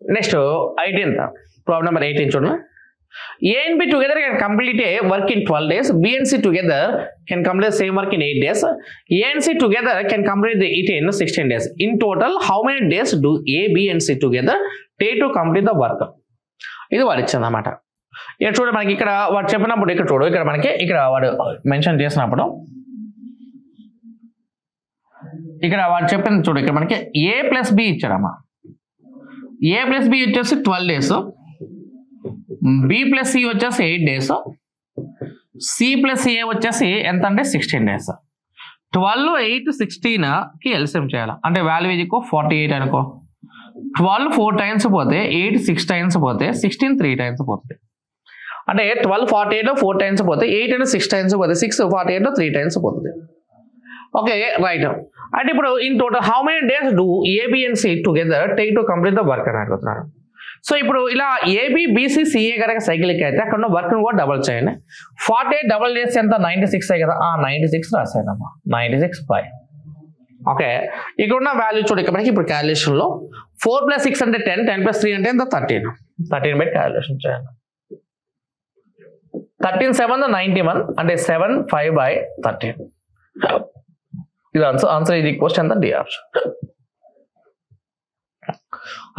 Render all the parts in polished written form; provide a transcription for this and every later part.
Next 18th problem number 18 చూడండి. A and B together can complete a work in 12 days. B and C together can complete the same work in 8 days. A and C together can complete it in 16 days. In total, how many days do A, B and C together take to complete the work? ఇది వాడు ఇచ్చింది అన్నమాట. ఇక్కడ చూడ మనకి ఇక్కడ వాడు చెప్పినప్పుడు ఇక్కడ చూడు, ఇక్కడ మనకి ఇక్కడ వాడు మెన్షన్ చేసినప్పుడు ఇక్కడ వాడు చెప్పింది చూడు, ఇక్కడ మనకి A plus B ఇచ్చాడమ్మా. A plus B వచ్చేసి 12 days, B ప్లస్ C వచ్చేసి 8 days, C ప్లస్ A వచ్చేసి ఎంత అంటే 16 days. 12, 8, 16కి ఎల్సిఎం చేయాలి అంటే వాల్యూ ఈజ్ 48 అనుకో. 12 4 టైమ్స్ పోతే 8 6 టైమ్స్ పోతే 16 3 టైమ్స్ పోతుంది. అంటే 12 48లో 4 టైమ్స్ పోతే 8 అంటే 6 టైమ్స్ పోతే 6 48లో 3 టైమ్స్ పోతుంది. Okay right. అంటే ఇప్పుడు in total how many days do A B and C together take to complete the work అని అడుగుతున్నాడు. సో ఇప్పుడు ఇలా ఏబి బీసీ సిఏ కనుక సైకిల్కి అయితే అక్కడ ఉన్న వర్క్ని కూడా డబల్ చేయండి. 48 డబల్ చేస్తే ఎంత 96 కదా, 96 రాసానమ్మా, 96/. ఓకే ఇక్కడ ఉన్న వాల్యూ చూడు, ఇక్కడ మనకి ఇప్పుడు క్యాలిక్యులేషన్లో 4 + 6 అంటే 10, 10 + 3 అంటే ఎంత 13, 13 పెట్టి క్యాలిక్యులేషన్ చేయాలి. 13 7 91 అంటే 7 5/13. ఇది ఆన్సర్ ఇది క్వశ్చన్ ఎంత డి ఆప్షన్.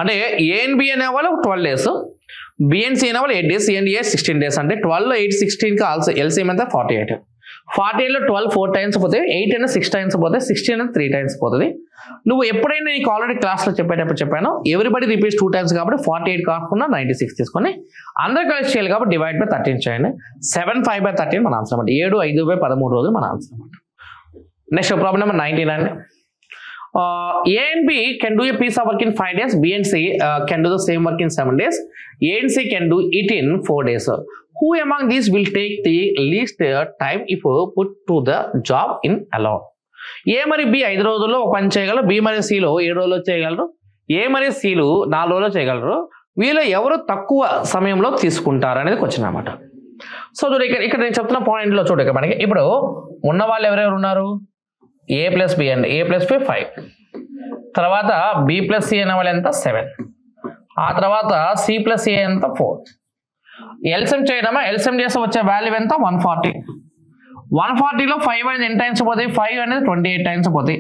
అంటే ఏ అండ్ బి అనే వాళ్ళు 12 days, బి అండ్ సి అనే వాళ్ళు 8 days, C and A 16 days. అంటే 12 8 16కి ఆల్సో ఎల్సిఎం ఎంత 48. 48లో 12 4 టైమ్స్ పోతే 8 అయినా 6 టైమ్స్ పోతే 16 అయినా 3 టైమ్స్ పోతుంది. నువ్వు ఎప్పుడైనా నీకు ఆల్రెడీ క్లాస్లో చెప్పేటప్పుడు చెప్పాను, ఎవ్రీబడి రిపీట్స్ 2 times కాబట్టి 48 కాకుండా 96 తీసుకొని అందరు కలిసి చేయాలి కాబట్టి డివైడ్ బై 13 చేయండి. 7 5/13 మన ఆన్సర్ అనమాట. 7 5/13 రోజులు మన ఆన్సర్ అనమాట. నెక్స్ట్ ప్రాబ్లం నెంబర్ 19 అండి. A and B can do a piece of work in 5 days. B and C can do the same work in 7 days. A and C can do it in 4 days. Who among these will take the least time if put to the job in alone? A మరియు B 5 రోజుల్లో ఒక పని చేయగలరు, B మరియు Cలో 7 రోజుల్లో చేయగలరు, A మరియు Cలు 4 రోజుల్లో చేయగలరు. వీళ్ళు ఎవరు తక్కువ సమయంలో తీసుకుంటారు అనేది క్వశ్చన్ అనమాట. సో చూడు ఇక్కడ నేను చెప్తున్న పాయింట్లో చూడు, ఇక్కడ మనకి ఇప్పుడు ఉన్న వాళ్ళు ఎవరెవరు ఉన్నారు, A + B అండి, A + B 5, తర్వాత B + C అనే వాళ్ళు ఎంత 7, ఆ తర్వాత C + A ఎంత 4. ఎల్సిఎం చేయడమా, ఎల్సిఎం చేస్తే వచ్చే వాల్యూ ఎంత 140. 140లో 5 అనేది ఎన్ని టైమ్స్ పోతాయి, 5 అనేది 28 టైమ్స్ పోతాయి,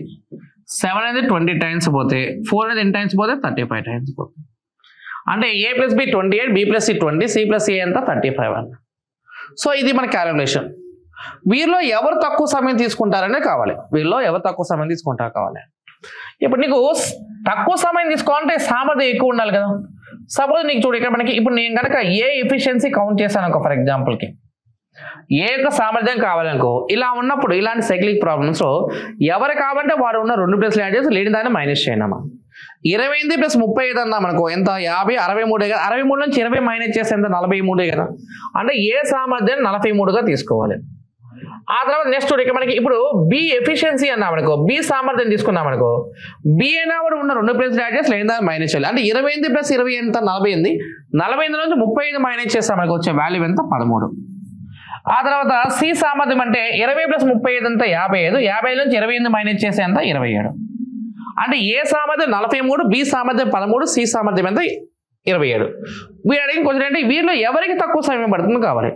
7 అనేది 20 టైమ్స్ పోతాయి, 4 అనేది ఎన్ని టైమ్స్ పోతాయి 35 టైమ్స్ పోతాయి. అంటే A + B 28, B + C 20, C + A ఎంత 35 అన్న. సో ఇది మన క్యాలిక్యులేషన్. వీరిలో ఎవరు తక్కువ సమయం తీసుకుంటారనే కావాలి, వీరిలో ఎవరు తక్కువ సమయం తీసుకుంటారు కావాలి. ఇప్పుడు నీకు తక్కువ సమయం తీసుకోవాలంటే సామర్థ్యం ఎక్కువ ఉండాలి కదా. సపోజ్ నీకు చూడు ఇక్కడ మనకి ఇప్పుడు నేను కనుక ఏ ఎఫిషియన్సీ కౌంట్ చేశాను అనుకో, ఫర్ ఎగ్జాంపుల్కి ఏ యొక్క సామర్థ్యం కావాలనుకో, ఇలా ఉన్నప్పుడు ఇలాంటి సైక్లిక్ ప్రాబ్లమ్స్లో ఎవరు కావాలంటే వాడు ఉన్న 2 ప్లేస్లు యాడ్ చేసి లేని దాన్ని మైనస్ చేయనమ్మా. 28 + 35 అన్నాం అనుకో ఎంత 50, 63 కదా. 63 నుంచి 20 మైనస్ చేస్తే ఎంత 43 కదా. అంటే ఏ సామర్థ్యం 43గా తీసుకోవాలి. ఆ తర్వాత నెక్స్ట్ ఇక్కడ మనకి ఇప్పుడు బి ఎఫిషియన్సీ అన్నాం అనుకో, బి సామర్థ్యం తీసుకున్నాం అనుకో, బి అయినా కూడా ఉన్న 2 ప్లేస్లు యాడ్ చేసి లేని దాన్ని మైనస్ చేయాలి. అంటే 28 + 20 ఎంత 48, 48 నుంచి 35 మైనస్ చేస్తాం మనకు వచ్చే వాల్యూ ఎంత 13. ఆ తర్వాత సి సామర్థ్యం అంటే 20 + 35 ఎంత 55, 55 నుంచి 28 మైనస్ చేసే ఎంత 27. అంటే ఏ సామర్థ్యం 43, బి సామర్థ్యం 13, సి సామర్థ్యం ఎంత 27. వీరు అడిగిన క్వశ్చన్ అంటే వీరిలో ఎవరికి తక్కువ సమయం పడుతుంది కావాలి.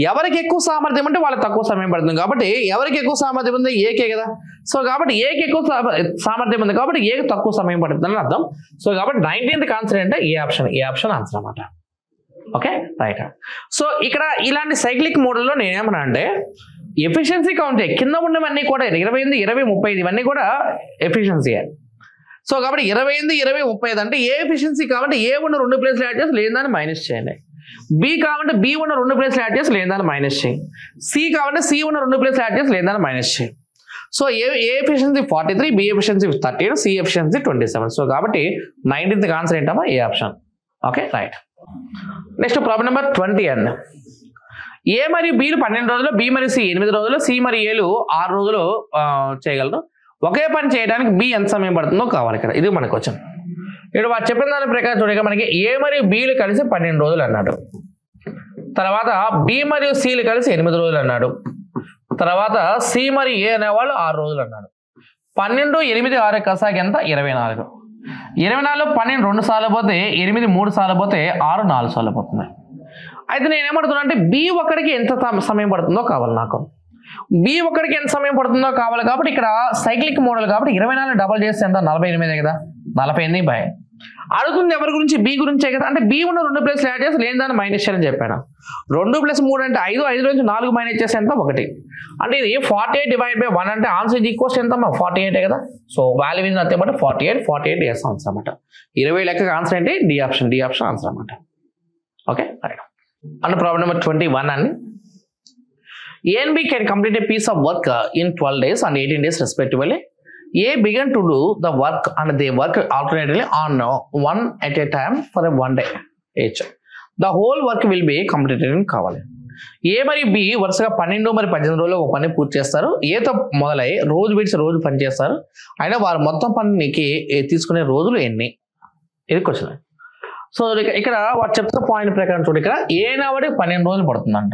ఎవరికి ఎక్కువ సామర్థ్యం అంటే వాళ్ళకి తక్కువ సమయం పడుతుంది కాబట్టి ఎవరికి ఎక్కువ సామర్థ్యం ఉంది ఏకే కదా. సో కాబట్టి ఏకి ఎక్కువ సామర్థ్యం ఉంది కాబట్టి ఏకి తక్కువ సమయం పడుతుంది అని అర్థం. సో కాబట్టి 19th ఆన్సర్ అంటే ఏ ఆప్షన్ ఆన్సర్ అన్నమాట. Okay right. సో ఇక్కడ ఇలాంటి సైక్లిక్ మోడల్లో నేనేమన్నా అంటే ఎఫిషియన్సీ కౌంట్ కింద ఉన్నవన్నీ కూడా 28 20 35 ఇవన్నీ కూడా ఎఫిషియన్సీయే. సో కాబట్టి 28 20 35 అంటే ఏ ఎఫిషియన్సీ కావాలంటే ఏ ఉన్న 2 ప్లేస్లు యాడ్ చేసి లేని దాన్ని మైనస్ చేయండి. బి కావాలంటే బి ఉన్న 2 ప్లేస్లు యాడ్ చేసి లేని దాన్ని మైనస్ చేయండి. సి కావాలంటే సి ఉన్న 2 ప్లేస్లు యాడ్ చేసి లేని దాన్ని మైనస్ చేయండి. So A efficiency 43, B efficiency 13, C efficiency 27. So కాబట్టి 19th ఆన్సర్ ఏంటమ్మా A option. Okay right. Next problem number 20 అండి. ఏ మరియు బిలు 12 రోజులు, బి మరియు సి 8 రోజులు, సి మరియు ఏలు 6 రోజులు చేయగలరు. ఒకే పని చేయడానికి బి ఎంత సమయం పడుతుందో కావాలి. ఇక్కడ ఇది మనకు వచ్చింది. ఇప్పుడు వారు చెప్పిన దాని ప్రకారం చూడగా మనకి ఏ మరియు బిలు కలిసి 12 రోజులు అన్నాడు. తర్వాత బి మరియు సిలు కలిసి 8 రోజులు అన్నాడు. తర్వాత సి మరియు ఏ అనేవాళ్ళు 6 రోజులు అన్నాడు. 12 8 6 కసాకి ఎంత 24. 24లో 12 2 సార్లు పోతే 8 3 సార్లు పోతే 6 4 సార్లు పోతుంది. అయితే నేను ఏమడుతున్నా అంటే బి ఒక్కడికి ఎంత సమయం పడుతుందో కావాలి నాకు. బి ఒక్కడికి ఎంత సమయం పడుతుందో కావాలి కాబట్టి ఇక్కడ సైక్లిక్ మోడల్ కాబట్టి 24 డబల్ చేస్తే ఎంత 48 కదా, 48 బై అడుగుతుంది ఎవరి గురించి, బి గురించే కదా. అంటే బి ఉన్న 2 ప్లేస్లు యాడ్ చేసి లేని దాన్ని మైనస్ చేయాలని చెప్పాను. 2 + 3 అంటే 5, 5 నుంచి 4 మైనస్ చేస్తే ఎంత 1. అంటే ఇది 48 డివైడ్ బై 1 అంటే ఆన్సర్ ఈక్వల్స్ ఎంత 48 కదా. So value is nothing but 48 as answer అనమాట. 20 లెక్క ఆన్సర్ ఏంటి డి ఆప్షన్ ఆన్సర్ అనమాట. Okay right. And problem number 21 అండి. A and B can complete a piece of work in 12 days and 18 days respectively. A began to do the work and they work alternately on one at a time for a 1 day each. The whole work will be completed in కావాలి. ఏ మరియు B వరుసగా 12 మరియు 18 రోజుల్లో ఒక పని పూర్తి చేస్తారు. ఏతో మొదలై రోజు విడిచి రోజు పని చేస్తారు. అయినా వారు మొత్తం పనికి తీసుకునే రోజులు ఎన్ని, ఇది క్వశ్చన్. సో ఇక్కడ వారు చెప్తున్న పాయింట్ ప్రకారం చూడు, ఇక్కడ ఏ నావడికి 12 రోజులు పడుతుందంట,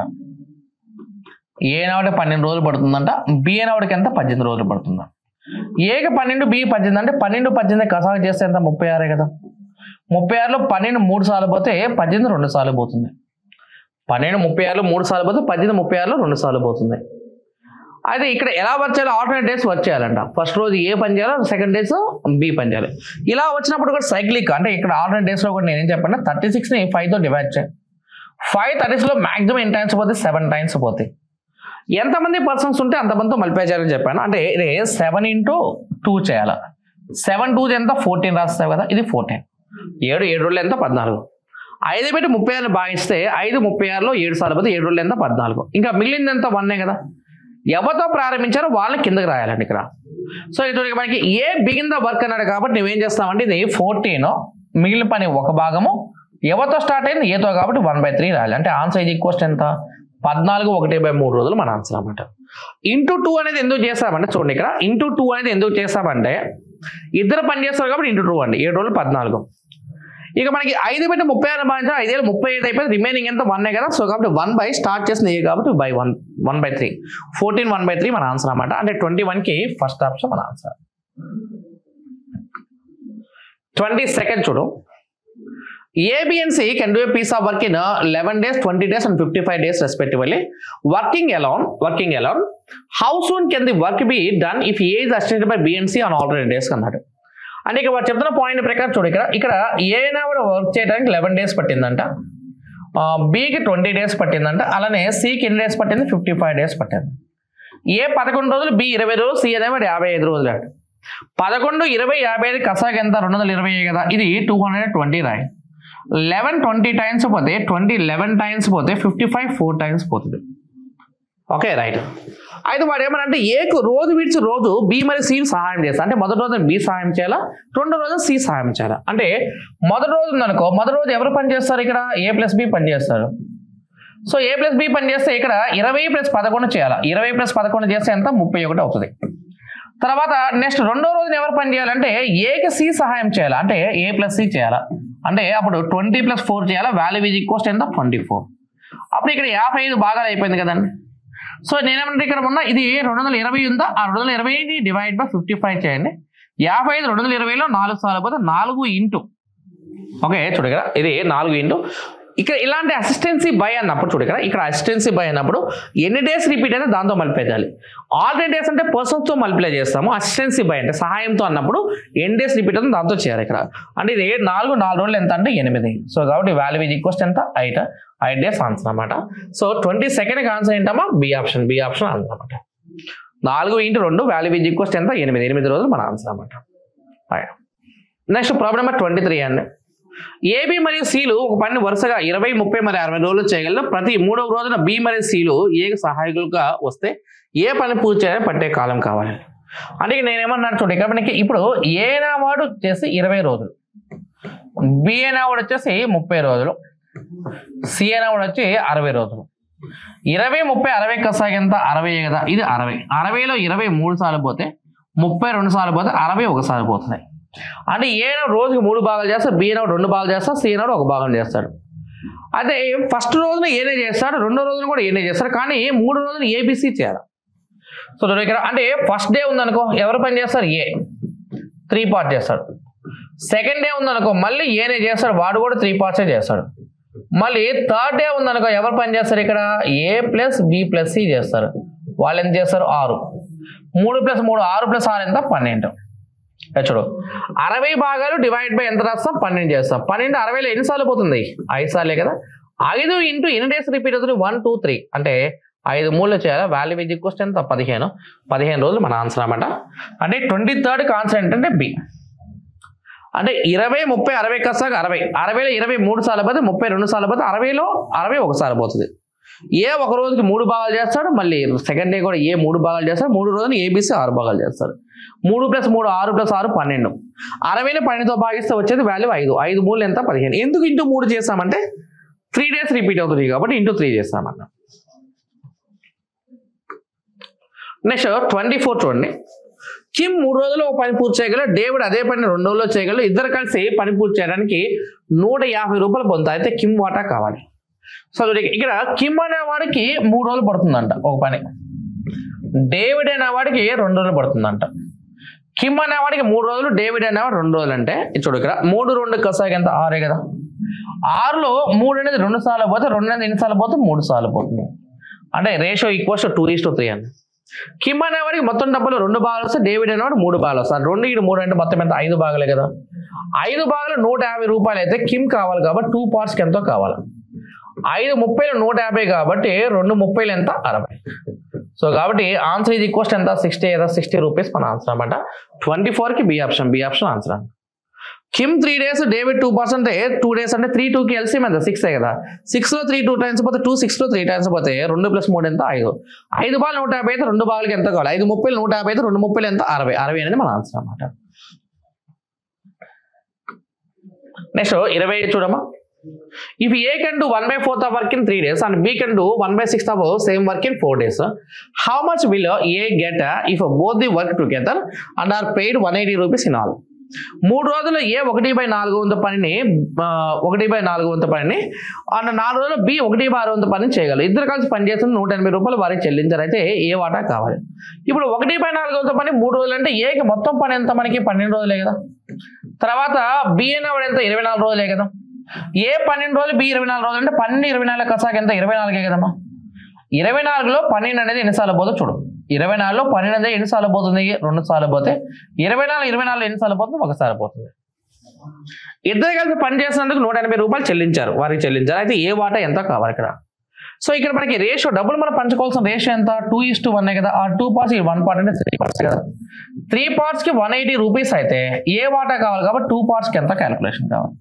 ఏ నావడికి 12 రోజులు పడుతుందంట, బి నావడికి ఎంత 18 రోజులు పడుతుందా. ఏకి 12 బి 18 అంటే 12 18 కసాగు చేస్తే ఎంత 36 కదా. 36లో 12 3 సార్లు పోతే 18 2 సార్లు పోతుంది. 12 36లో 3 సార్లు పోతే 18 36లో 2 సార్లు పోతుంది. అయితే ఇక్కడ ఎలా వర్క్ చేయాలి, ఆల్టర్నేట్ డేస్ వర్క్ చేయాలంట. ఫస్ట్ రోజు ఏ పని చేయాలి, సెకండ్ డేస్ బి పని చేయాలి. ఇలా వచ్చినప్పుడు కూడా సైక్లిక్ అంటే ఇక్కడ ఆల్టర్నేట్ డేస్లో కూడా నేనేం చెప్పండి 36ని 5తో డివైడ్ చేయాలి. 5 30లో మాక్సిమం ఎన్ని టైమ్స్ పోతే 7 టైమ్స్ పోతాయి. ఎంతమంది పర్సన్స్ ఉంటే అంతమందితో మల్టిప్లై చేయాలని చెప్పాను. అంటే ఇది 7 × 2 చేయాలి. 7 2 ఎంత 14 రాస్తావు కదా, ఇది 14. 7 రోజులు ఎంత 14. 5 పెట్టి 36 భాగిస్తే 5 36లో 7 సార్లు పోతే 7 రోజులు ఎంత 14. ఇంకా మిగిలింది ఎంత 1 కదా. ఎవరితో ప్రారంభించారో వాళ్ళని కిందకి రాయాలండి ఇక్కడ. సో ఇటు మనకి ఏ బిగిన్ ద వర్క్ అన్నాడు కాబట్టి నువ్వేం చేస్తామంటే ఇది 14 మిగిలిన పని ఒక భాగము ఎవరితో స్టార్ట్ అయింది ఏతో కాబట్టి 1/3 రాయాలి. అంటే ఆన్సర్ ఈక్వల్స్ ఎంత 14 1/3 రోజులు మన ఆన్సర్ అన్నమాట. ఇంటూ 2 అనేది ఎందుకు చేస్తామంటే చూడండి, ఇక్కడ ఇంటూ 2 అనేది ఎందుకు చేస్తామంటే ఇద్దరు పని చేస్తారు కాబట్టి ఇంటూ 2 అండి. 7 రోజులు 14. ఇక మనకి 5 పెట్టి 36 భాగించాలి, 5 ఏళ్ళు 35 అయిపోయింది, రిమైనింగ్ ఎంత 1 కదా. సో కాబట్టి 1 స్టార్ట్ చేసింది ఏ కాబట్టి 1/3 14 1/3 మన ఆన్సర్ అన్నమాట. అంటే 21కి ఫస్ట్ ఆప్షన్ మన ఆన్సర్. 22nd చూడు. A, B and C can do a piece of work in 11 days, 20 days and 55 days respectively. Working alone, how soon can the work be done if A is assisted by B and C on alternate days అన్నాడు. అంటే ఇక్కడ వాడు చెప్తున్న point ప్రకారం చూడు, ఇక్కడ ఏ కూడా work చేయడానికి 11 days పట్టిందంట, బికి 20 days పట్టిందంట, అలానే సికి ఎన్ని డేస్ పట్టింది 55 days పట్టింది. ఏ 11 రోజులు, బి 20 రోజులు, సి అనేవి 55 రోజులు అంట. 11 20 55 కసాకి ఎంత 220 కదా, ఇది 220 రాయి. 11 20 టైమ్స్ పోతే 20 11 టైమ్స్ పోతే 55 4 టైమ్స్ పోతుంది. Okay right. అయితే వాడు ఏమనంటే ఏకు రోజు విడిచి రోజు బి మరియు సి సహాయం చేస్తా. అంటే మొదటి రోజు బి సహాయం చేయాలా, రెండో రోజు సి సహాయం చేయాలా. అంటే మొదటి రోజు ఉందనుకో, మొదటి రోజు ఎవరు పని చేస్తారు, ఇక్కడ ఏ ప్లస్ బి పని చేస్తారు. సో ఏ ప్లస్ బి పని చేస్తే ఇక్కడ 20 + 11 చేయాలా. 20 + 11 చేస్తే ఎంత 31 అవుతుంది. తర్వాత నెక్స్ట్ రెండో రోజున ఎవరు పని చేయాలంటే ఏకి సి సహాయం చేయాలా. అంటే ఏ ప్లస్ సి చేయాలా. అంటే అప్పుడు 20 + 4 చేయాలా. వాల్యూ ఈజ్ ఈక్వల్స్ ఎంత 24. అప్పుడు ఇక్కడ 55 భాగాలు అయిపోయింది కదండి. సో నేనేమంటే ఇక్కడ ఉన్న ఇది 220 ఉందా, ఆ 220ని డివైడ్ బై 55 చేయండి. 55 220లో 4 సార్లు పోతే 4 ఇంటూ, ఓకే చూడు ఇక్కడ ఇది 4 ఇంటూ ఇక్కడ ఇలాంటి అసిస్టెన్సీ బై అన్నప్పుడు చూడు ఇక్కడ అసిస్టెన్సీ బై అన్నప్పుడు ఎన్ని డేస్ రిపీట్ అయితే దాంతో మల్టిప్లై చేయాలి. ఆల్టర్నేట్ డేస్ అంటే పర్సన్స్తో మల్టిప్లై చేస్తాము. అసిస్టెన్సీ బై అంటే సహాయంతో అన్నప్పుడు ఎన్ని డేస్ రిపీట్ అవుతుంది దాంతో చేయాలి. ఇక్కడ అంటే ఇది 4 రోజులు ఎంత అంటే 8. సో కాబట్టి వాల్యూ ఈజ్ ఈక్వల్స్ ఎంత 8 డేస్ ఆన్సర్ అనమాట. సో 22nd ఆన్సర్ ఏంటమ్మా బి ఆప్షన్ ఆన్సర్ అనమాట. 4 × 2 వాల్యూ ఈజ్ ఈక్వల్స్ ఎంత 8 రోజులు మన ఆన్సర్ అనమాట. నెక్స్ట్ ప్రాబ్లం నెంబర్ 23 అండి. ఏబి మరియు సిలు ఒక పని వరుసగా 20 30 మరియు 60 రోజులు చేయగలరు. ప్రతి 3వ రోజున బి మరియు సిలు ఏకి సహాయకులుగా వస్తే ఏ పని పూర్తి చేయాలని పట్టే కాలం కావాలి. అంటే నేనేమన్నాను చూడు, ఇక్కడ మనకి ఇప్పుడు ఏ నావాడు వచ్చేసి 20 రోజులు, బి నావాడు వచ్చేసి 30 రోజులు, సి నావాడు వచ్చి 60 రోజులు. 20 30 60 కసాగి ఎంత 60 కదా, ఇది 60. 60లో 20 3 సార్లు పోతే 30 2 సార్లు పోతే 60 1 సార్లు పోతున్నాయి. అంటే ఏ రోజుకి 3 భాగాలు చేస్తాడు, బి నాడు 2 భాగాలు చేస్తాడు, సి నాడు 1 భాగం చేస్తాడు. అదే ఫస్ట్ రోజున ఏనే చేస్తాడు, రెండో రోజున కూడా ఏనే చేస్తాడు, కానీ 3 రోజులు ఏబిసి చేయాలి. సో ఇక్కడ అంటే ఫస్ట్ డే ఉందనుకో ఎవరు పని చేస్తారు, ఏ 3 పార్ట్ చేస్తాడు. సెకండ్ డే ఉందనుకో మళ్ళీ ఏనే చేస్తాడు, వాడు కూడా 3 పార్ట్సే చేస్తాడు. మళ్ళీ థర్డ్ డే ఉందనుకో ఎవరు పని చేస్తారు, ఇక్కడ A plus B plus C చేస్తారు. వాళ్ళు ఎంత చేస్తారు 6. 3 + 3 6 + 6 ఎంత 12. చూడు 60 భాగాలు డివైడ్ బై ఎంత రాస్తాం 12 చేస్తాం. 12 60లో ఎన్నిసార్లు పోతుంది 5 సార్లే కదా. 5 ఇంటూ ఎన్ని డేస్ రిపీట్ అవుతుంది 1 2 3 అంటే 5 3 చేయాలి. వాల్యూ ఈజ్ ఈక్వల్స్ ఎంత 15 రోజులు మన ఆన్సర్ అన్నమాట. అంటే 23rd ఆన్సర్ ఏంటంటే B. అంటే 20 30 60 కసాక 60లో 20 3 సార్లు పోతే 30 2 సార్లు పోతే 60లో 60 ఒకసారి పోతుంది. ఏ ఒక రోజుకి 3 భాగాలు చేస్తాడు, మళ్ళీ సెకండ్ డే కూడా ఏ 3 భాగాలు చేస్తాడు, 3 రోజులు ABC 6 భాగాలు చేస్తాడు. 3 + 3 6 + 6 12. 60ని 12తో భాగిస్తే వచ్చేది వాల్యూ 5. 5 3 ఎంత 15. ఎందుకు ఇంటూ 3 చేస్తామంటే 3 డేస్ రిపీట్ అవుతుంది కాబట్టి ఇంటూ 3 చేస్తామన్న. నెక్స్ట్ 24 చూడండి. కిమ్ 3 రోజుల్లో ఒక పని పూర్తి చేయగలరు, డేవిడ్ అదే పని 2 రోజుల్లో చేయగలరు. ఇద్దరు కలిసి పని పూర్తి చేయడానికి 150 రూపాయలు పొందుతారు. అయితే కిమ్ వాటా కావాలి. సో ఇక్కడ కిమ్ అనేవాడికి 3 రోజులు పడుతుందంట ఒక పని, డేవిడ్ అనేవాడికి 2 రోజులు పడుతుందంట. కిమ్ అనేవాడికి 3 రోజులు, డేవిడ్ అనేవాడు 2 రోజులు. అంటే చూడు ఇక్కడ 3 2 కసాకి ఎంత 6 కదా. 6లో 3 అనేది 2 సార్లు పోతే 2 అనేది ఎన్ని సార్లు పోతే 3 సార్లు పోతుంది. అంటే రేషియో ఈక్వల్స్ 2:3 అని. కిమ్ అనేవాడికి మొత్తం డబ్బులు 2 భాగాలు వస్తాయి, డేవిడ్ అనేవాడు 3 భాగాలు వస్తాయి. 2 × 3 అంటే మొత్తం ఎంత 5 భాగాలే కదా. 5 భాగాలు 150 రూపాయలు అయితే కిమ్ కావాలి కాబట్టి 2 పార్ట్స్కి ఎంతో కావాలి. 5 30లు 150 కాబట్టి 2 30లు ఎంత 60. సో కాబట్టి ఆన్సర్ ఈజ్ ఈక్వల్స్ ఎంత 60 రూపీస్ మన ఆన్సర్ అనమాట. 24కి B option answer. Kim 3 days, David 2 parts అంటే 2 days అంటే 3 2కి LCM ఎంత 6 కదా. 6లో 3 2 టైమ్స్ పోతే 2 6లో 3 టైమ్స్ పోతే 2 + 3 ఎంత 5. 5 భాగాలు 150 అయితే 2 భాగాలకి ఎంత కావాలి 5 30లు 150 అయితే 2 30లు ఎంత 60 అనేది మన ఆన్సర్ అనమాట. నెక్స్ట్ 27 చూడమ్మా. If A can do 1/4 of work in 3 days and B can do 1/6 of same work in 4 days, how much will A get if both the work together and are paid 180 rupees in all? 3 రోజుల్లో A 1/4 వంతు పనిని 1/4 వంతు పనిని and 4 రోజుల్లో B 1/6 వంతు పనిని చేయగలరు. ఇద్దరు కలిసి పనిచేస్తున్న 180 రూపాయలు వారికి చెల్లించారు. అయితే ఏ వాటా కావాలి. ఇప్పుడు 1/4 వంతు పని 3 రోజులు అంటే Aకి మొత్తం పని ఎంత మనకి 12 రోజులే కదా. తర్వాత B అనేవాడు ఎంత 24 రోజులే కదా. ఏ 12 రోజులు B 24 రోజులు అంటే 12 24 కసాక ఎంత 24 కదమ్మా. 24లో 12 అనేది ఎన్నిసార్లు పోతుందో చూడు. 24లో 12 అనేది ఎన్నిసార్లు పోతుంది 2 సార్లు పోతే. 24 ఎన్నిసార్లు పోతుంది 1 సారి పోతుంది. ఇద్దరు కలిసి పని చేసినందుకు 180 రూపాయలు చెల్లించారు, వారికి చెల్లించారు. అయితే ఏ వాటా ఎంత కావాలి ఇక్కడ. సో ఇక్కడ మనకి రేషియో డబ్బులు మనం పంచుకోవాల్సిన రేషియో ఎంత 2:1 కదా. ఆ 2 parts 1 part అంటే 3 parts కదా. 3 partsకి 180 రూపీస్ అయితే ఏ వాటా కావాలి కాబట్టి 2 partsకి ఎంత క్యాలిక్యులేషన్ కావాలి.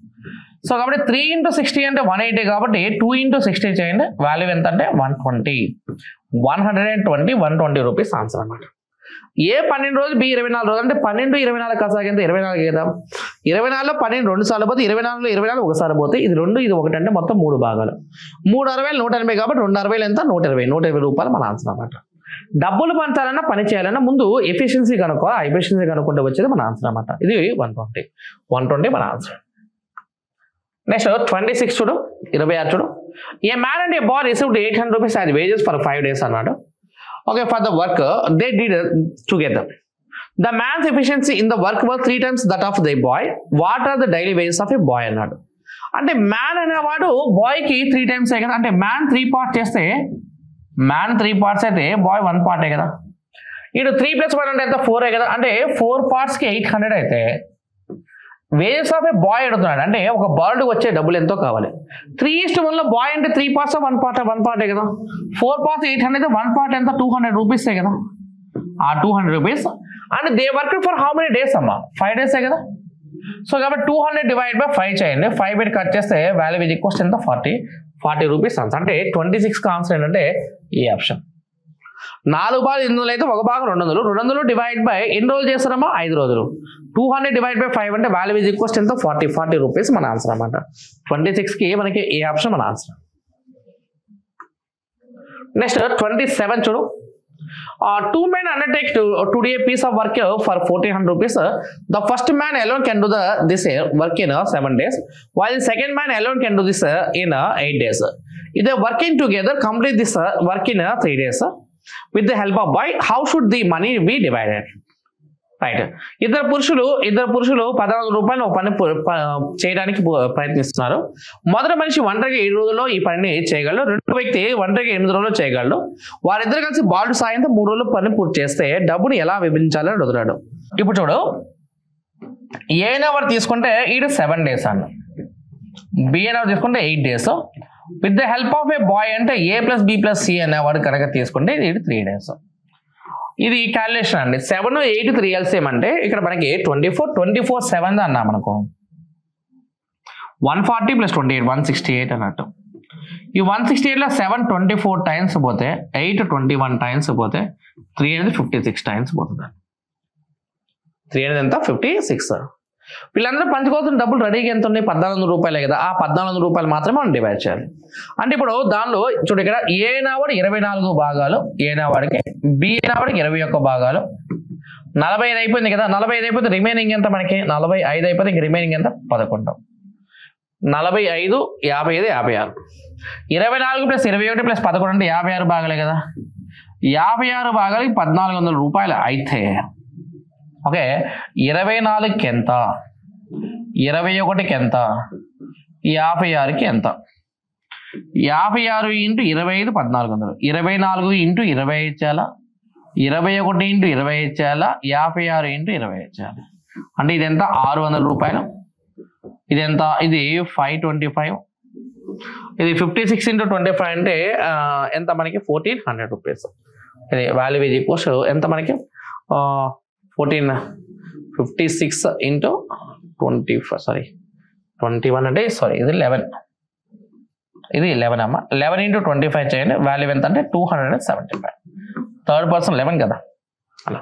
సో కాబట్టి 3 × 60 అంటే 180 కాబట్టి 2 × 60 చేయండి. వాల్యూ ఎంత అంటే 120 రూపీస్ ఆన్సర్ అనమాట. ఏ 12 రోజులు B 24 రోజులు అంటే 12 24 కసాక ఎంత 24 కదా. 24లో 12 2 సార్లు పోతే 24లో 24 ఒకసారి పోతే ఇది 2 ఇది 1 అంటే మొత్తం 3 భాగాలు. 3 60 180 కాబట్టి 2 60 ఎంత 120 రూపాయలు మన ఆన్సర్ అనమాట. డబ్బులు పంచాలన్నా పని చేయాలన్నా ముందు ఎఫిషియన్సీ కనుక్కోవాలి. ఆ ఎఫిషియన్సీ కనుక్కుంటే వచ్చేది మన ఆన్సర్ అనమాట. ఇది 120 మన ఆన్సర్. నెక్స్ట్ 26 చూడు. 26 చూడు. A man and a boy received 800 rupees as wages for 5 days అన్నాడు. Okay, for the work they did together. The man's efficiency in the work was 3 times that of the boy. What are the daily wages of a boy అన్నాడు. అంటే man అనేవాడు బాయ్కి 3 times కదా. అంటే man 3 parts చేస్తే man 3 parts అయితే boy 1 part కదా. ఇటు 3 + 1 అంటే ఎంత 4 కదా. అంటే 4 partsకి 800 అయితే వేజెస్ ఆఫ్ ఏ బాయ్ అడుగుతున్నాడు. అంటే ఒక బర్డ్ వచ్చే డబ్బులు ఎంతో కావాలి. 3:1లో బాయ్ అంటే 3 parts 1 part 1 part కదా. 4 parts 800 1 part ఎంత 200 రూపీస్ కదా. ఆ 200 rupees and they work for how many days అమ్మా 5 days కదా. సో కాబట్టి 200 డివైడ్ బై 5 చేయండి. 5 పెట్టి కట్ చేస్తే వాల్యూ ఈజ్ ఈక్వల్స్ ఎంత 40 రూపీస్ ఆన్సర్. అంటే 26 ఆన్సర్ ఏంటంటే ఏ ఆప్షన్. 4 భాగాలు 800 అయితే 1 భాగం 200 డివైడ్ బై ఎన్ని రోజులు చేస్తారమ్మా 5 రోజులు. 200 డివైడ్ బై 5 అంటే వాల్యూ ఈజ్ ఈక్వల్స్ ఎంత 40 రూపీస్ మన ఆన్సర్ అనమాట. 26కి మనకి ఏ ఆప్షన్ మన ఆన్సర్. నెక్స్ట్ 27 చూడు. 2 men undertake to do a piece of work for 1400 rupees. The first man alone can do this work in 7 days, while the second man alone can do this in 8 days. If they working together complete this work in 3 days with the help of boy, how should the money be divided? Right. ఇద్దరు పురుషులు 14 రూపాయలు ఒక పని చేయడానికి ప్రయత్నిస్తున్నారు. మొదటి మనిషి ఒంటరిగా 7 రోజుల్లో ఈ పనిని చేయగలడు. రెండో వ్యక్తి ఒంటరిగా 8 రోజుల్లో చేయగలడు. వారిద్దరు కలిసి బాలుడు సాయంతో 3 రోజుల్లో పని పూర్తి చేస్తే డబ్బుని ఎలా విభజించాలని అడుగుతున్నాడు. ఇప్పుడు చూడు, ఏ నెంబర్ తీసుకుంటే ఇది 7 days అన్న, బి నెంబర్ తీసుకుంటే 8 days. With the help of a boy అంటే A+B+C అనేవాడు కనుక తీసుకుంటే ఇది 3 days. ఇది క్యాలిక్యులేషన్ అండి. 7, 8, 3 LCM అంటే ఇక్కడ మనకి 24 7 అన్నా మనకు 140 + 28 168 అన్నట్టు. ఈ 168లో 7 24 టైమ్స్ పోతే 8 21 టైమ్స్ పోతే 3 అనేది 56 టైమ్స్ పోతుంది. 3 అనేది ఎంత 56. వీళ్ళందరూ పంచుకోవాల్సిన డబ్బులు రెడీగా ఎంత ఉన్నాయి? 1400 రూపాయలే కదా. ఆ 1400 రూపాయలు మాత్రమే మనం డివైడ్ చేయాలి. అంటే ఇప్పుడు దానిలో చూడు, ఇక్కడ ఏ నావాడికి 24 భాగాలు, ఏ నావాడికి, బి నావాడికి 21 భాగాలు, 45 అయిపోయింది కదా. 45 అయిపోతే రిమైనింగ్ ఎంత మనకి? 45 అయిపోతే ఇంక రిమైనింగ్ ఎంత? 11. 45 55 56. 24 + 21 + 11 అంటే 56 భాగాలే కదా. 56 భాగాలకి 1400 రూపాయలు అయితే ఓకే, 24కి ఎంత, 21కి ఎంత, 56కి ఎంత? 56 × 25 1400, 24 × 25 చేయాలా, 21 × 25 చేయాలా, 56 × 25 చేయాలి. అంటే ఇది ఎంత? 600 రూపాయలు. ఇది ఎంత? ఇది 525. ఇది 56 × 25 అంటే ఎంత మనకి? 1400 రూపీస్. ఇది వాల్యూ ఈజ్ ఈక్వల్స్ ఎంత మనకి? 56 × 21 అంటే ఇది 11. ఇది 11 అమ్మ. 11 × 25 చేయండి. వాల్యూ ఎంత అంటే 275. థర్డ్ పర్సన్ 11 కదా అలా.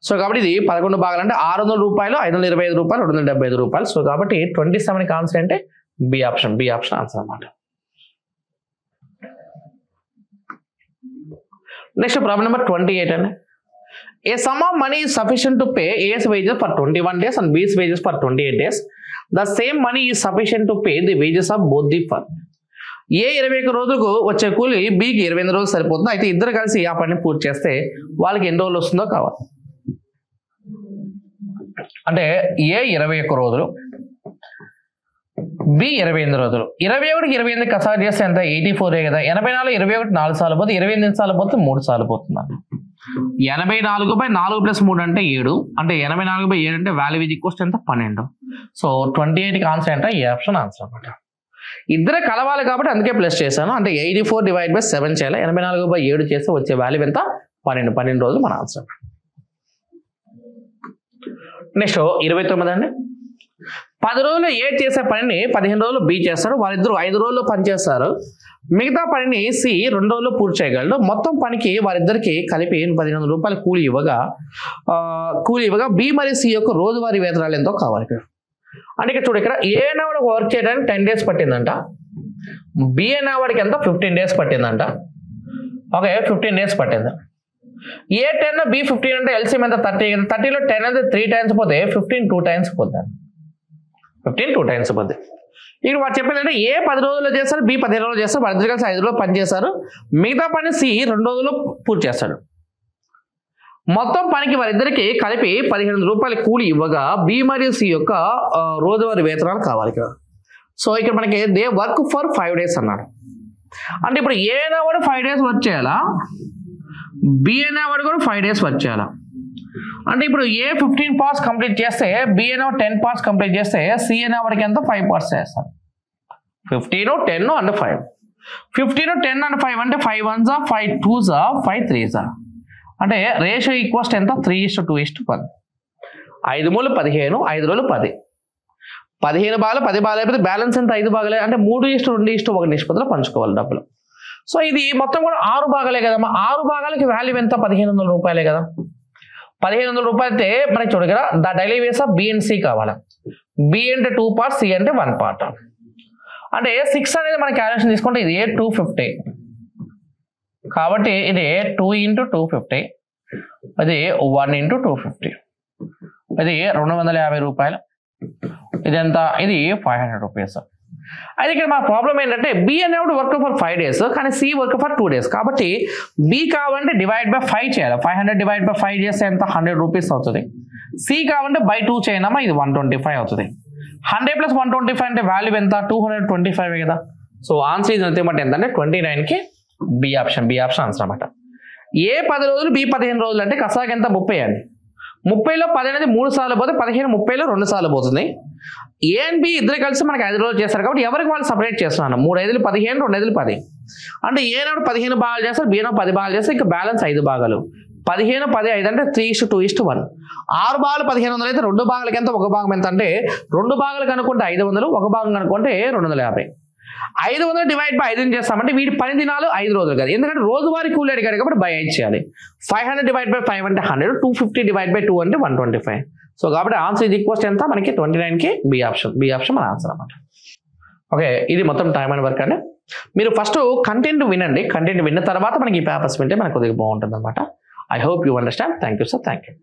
సో కాబట్టి ఇది 11 భాగాలు అంటే 600 రూపాయలు, 525 రూపాయలు, 275 రూపాయలు. సో కాబట్టి 27కి ఆన్సర్ అంటే బి ఆప్షన్ ఆన్సర్ అన్నమాట. నెక్స్ట్ ప్రాబ్లం నెంబర్ 28 అండి. A sum of money is sufficient to pay A's wages for 21 days and B's wages for 28 days. The same money is sufficient to pay the wages of both the firm. ఏ 21 రోజులకు వచ్చే కూలి బికి 28 రోజులు సరిపోతుంది. అయితే ఇద్దరు కలిసి ఆ పని పూర్తి చేస్తే వాళ్ళకి ఎన్ని రోజులు వస్తుందో కావాలి. అంటే ఏ 21 రోజులు, బి 28 రోజులు. 21కి 28 కసారు చేస్తే ఎంత? 84 కదా. 84 21 4 సార్లు పోతే 28 ఎన్ని సార్లు పోతే 3 సార్లు పోతుంది. 84/4 + 3 అంటే 7. అంటే 84/7 అంటే వాల్యూ ఈజ్ ఈక్వల్స్ ఎంత? 12. సో 28కి ఆన్సర్ అంటే ఏ ఆప్షన్ ఆన్సర్ అన్నమాట. ఇద్దరు కలవాలి కాబట్టి అందుకే ప్లస్ చేశాను. అంటే 84 / 7 చేయాలి. 84/7 చేస్తే వచ్చే వాల్యూ ఎంత? 12 రోజులు మన ఆన్సర్. నెక్స్ట్ 29 అండి. 10 రోజులు ఏ చేసే పనిని 15 రోజులు బి చేస్తాడు. వారిద్దరు 5 రోజుల్లో పని చేస్తారు. మిగతా పనిని సి 2 రోజుల్లో పూర్తి చేయగలడు. మొత్తం పనికి వారిద్దరికి కలిపి 1500 రూపాయలు కూలి ఇవ్వగా బి మరియు సి యొక్క రోజువారీ వేతనాలు ఎంతో కావాలి. అంటే ఇక్కడ చూడు, ఇక్కడ ఏ అనేవాడికి వర్క్ చేయడానికి 10 days పట్టిందంట. బి అనేవాడికి ఎంత? 15 days పట్టిందంట. ఓకే, 15 days పట్టింది. ఏ 10 బి 15 అంటే ఎల్సిఎం ఎంత? 30. 30లో 10 అంటే 3 టైమ్స్ పోతే 15 2 టైమ్స్ పోతుంది. 15 2 టైమ్స్ పోతుంది. ఇక్కడ వాడు చెప్పేదంటే ఏ 10 రోజుల్లో చేస్తారు, బి 15 రోజులు చేస్తారు. వారిద్దరు కలిసి 5 రోజులు పని చేస్తారు. మిగతా పని సి 2 రోజుల్లో పూర్తి చేస్తాడు. మొత్తం పనికి వారిద్దరికి కలిపి 1500 రూపాయలు కూలి ఇవ్వగా బి మరియు సి యొక్క రోజువారీ వేతనాలు కావాలి ఇక్కడ. సో ఇక్కడ మనకి దే వర్క్ ఫర్ 5 days అన్నాడు. అంటే ఇప్పుడు ఏ అనేవాడు 5 days వర్క్ చేయాలా, బి అనేవాడు కూడా 5 days వర్క్ చేయాలా. అంటే ఇప్పుడు ఏ 15 parts కంప్లీట్ చేస్తే బి అనేవాడు 10 parts కంప్లీట్ చేస్తే సి అనేవాడికి ఎంత? 5 parts చేస్తారు. 15 10 and 5. 15 10 and 5 అంటే 5 1s 5 2s 5 3s. అంటే రేషియో ఈక్వల్స్ ఎంత? 3:2:1. 5 మూలు 15, 5 రోజులు 10. 15 భాగాలు 10 భాగాలు అయిపోతే బ్యాలెన్స్ ఎంత? 5 భాగాలే. అంటే 3:2:1 నిష్పత్తిలో పంచుకోవాలి డబ్బులు. సో ఇది మొత్తం కూడా 6 భాగాలే కదమ్మా. 6 భాగాలకి వాల్యూ ఎంత? 1500 రూపాయలే కదా. 1500 రూపాయలు అయితే మనకి చూడ కదా, the daily wages of B and C కావాలి. బి అంటే 2 parts, సి అంటే 1 part. అంటే 6 అనేది మన క్యాలిక్యులేషన్ తీసుకుంటే ఇది 250 కాబట్టి ఇది 2 × 250, అది 1 × 250, ఇది 250 రూపాయలు. ఇదంతా ఇది 500 రూపీస్. అయితే ఇక్కడ మా ప్రాబ్లం ఏంటంటే బి అనేవాడు వర్క్ ఫర్ 5 days కానీ సి వర్క్ ఫర్ 2 days. కాబట్టి బి కావాలంటే డివైడ్ బై 5 చేయాలి. 500 / 5 చేస్తే ఎంత? 100 రూపీస్ అవుతుంది. సి కావాలంటే బై 2 చేయనమ్మా, ఇది 125 అవుతుంది. 100 + 125 అంటే వాల్యూ ఎంత? 225 కదా. సో ఆన్సర్ ఇది ఎంత అంటే 29కి బి ఆప్షన్ ఆన్సర్ అనమాట. ఏ 10 రోజులు, బి 15 రోజులు అంటే కసాకి ఎంత? 30 అండి. 30లో 10 అనేది 3 సార్లు పోతే 15 30లో 2 సార్లు పోతుంది. ఏ అండ్ బి ఇద్దరు కలిసి మనకి 5 రోజులు చేస్తారు కాబట్టి ఎవరికి వాళ్ళు సపరేట్ చేస్తున్నాను. 3 5 15, 2 5 10. అంటే ఏనాడు 15 భాగాలు చేస్తారు, బి 10 భాగాలు చేస్తారు, ఇంకా బ్యాలెన్స్ 5 భాగాలు. 15 10 5 అంటే 3:2:1. 6 భాగాలు 1500 అయితే 2 భాగాలకి ఎంత? 1 భాగం ఎంత అంటే 2 భాగాలు కనుక్కుంటే 500, 1 భాగం కనుక్కుంటే 250. 500 డివైడ్ బై 5 చేస్తామంటే వీడి 10 దినాలు 5 రోజులు కదా, ఎందుకంటే రోజువారీ కూలి అడిగాడు కాబట్టి బై 5 చేయాలి. 500 డివైడ్ బై 5 అంటే 100, 250 డివైడ్ బై 2 అంటే 125. సో కాబట్టి ఆన్సర్ ఇది ఈక్వల్స్ ఎంత మనకి 29కి బి ఆప్షన్ మన ఆన్సర్ అన్నమాట. ఓకే, ఇది మొత్తం టైం అండ్ వర్క్ అండి. మీరు ఫస్ట్ కంటెంట్ వినండి, కంటెంట్ విన్న తర్వాత మనకి ఈ పేపర్స్ వింటే మనకు కొద్దిగా బాగుంటుంది అనమాట. I hope you understand. Thank you sir, thank you.